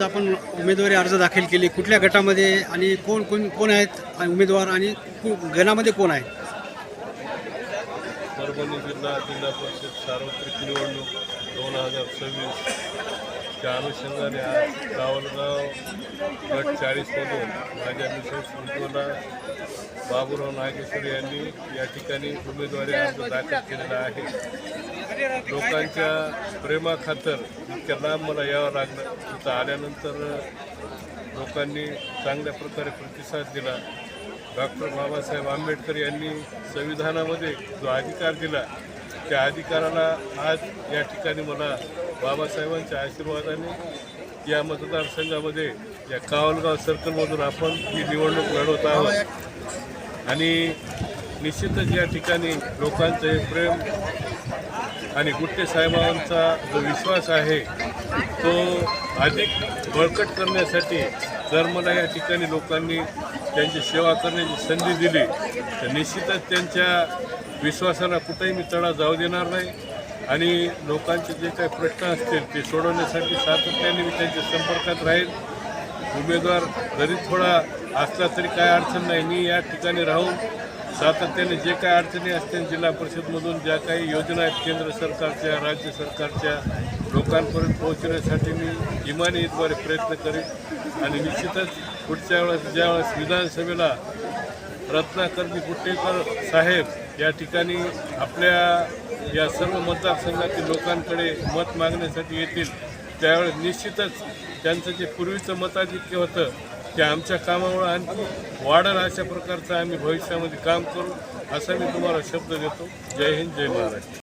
आपण उमेदवारी अर्ज दाखल केले, कुठल्या गटामध्ये आणि कोण कोण कोण आहेत उमेदवार आणि गणामध्ये कोण आहेत? परभणी जिल्हा परिषद सार्वत्रिक निवडणूक 2026 च्या अनुषंगाने आज कावलगाव गट 40मधून माझ्या मिसेस उज्ज्वला बाबूराव नागेश्वर यांनी या ठिकाणी उमेदवारी अर्ज दाखल केलेला आहे। लोकांच्या प्रेमाखातर इतक्या लांब मला यावं लागलं। तिथं आल्यानंतर लोकांनी चांगल्या प्रकारे प्रतिसाद दिला। डॉक्टर बाबासाहेब आंबेडकर यांनी संविधानामध्ये जो अधिकार दिला त्या अधिकाराला आज या ठिकाणी मला बाबासाहेबांच्या आशीर्वादाने या मतदारसंघामध्ये या कावलगाव सर्कलमधून आपण ही निवडणूक लढवत आहोत आणि निश्चितच या ठिकाणी लोकांचे प्रेम आणि गुट्टे साहेबांचा जो विश्वास आहे तो अधिक बळकट करण्यासाठी जर मला या ठिकाणी लोकांनी त्यांची सेवा करण्याची संधी दिली तर निश्चितच त्यांच्या विश्वासाला कुठेही मी तडा जाऊ देणार नाही आणि लोकांचे जे काही प्रश्न असतील ते सोडवण्यासाठी सातत्याने मी त्यांच्या संपर्कात राहील। उमेदवार जरी थोडा असला तरी काय अडचण नाही, मी या ठिकाणी राहून सातत्याने जे काही अडचणी असतील जिल्हा परिषदमधून ज्या काही योजना आहेत केंद्र सरकारच्या राज्य सरकारच्या लोकांपर्यंत पोहोचण्यासाठी मी इमानीद्वारे प्रयत्न करेन आणि निश्चितच पुढच्या वेळेस ज्यावेळेस विधानसभेला रत्नाकरजी गुट्टेकर साहेब या ठिकाणी आपल्या या सर्व मतदारसंघातील लोकांकडे मत मागण्यासाठी येतील त्यावेळेस निश्चितच त्यांचं जे पूर्वीचं मताधिक्य होतं ते आमच्या कामामुळे आणखी वाढेल अशा प्रकारचं आम्ही भविष्यामध्ये काम करू असा मी तुम्हाला शब्द देतो। जय हिंद, जय महाराष्ट्र।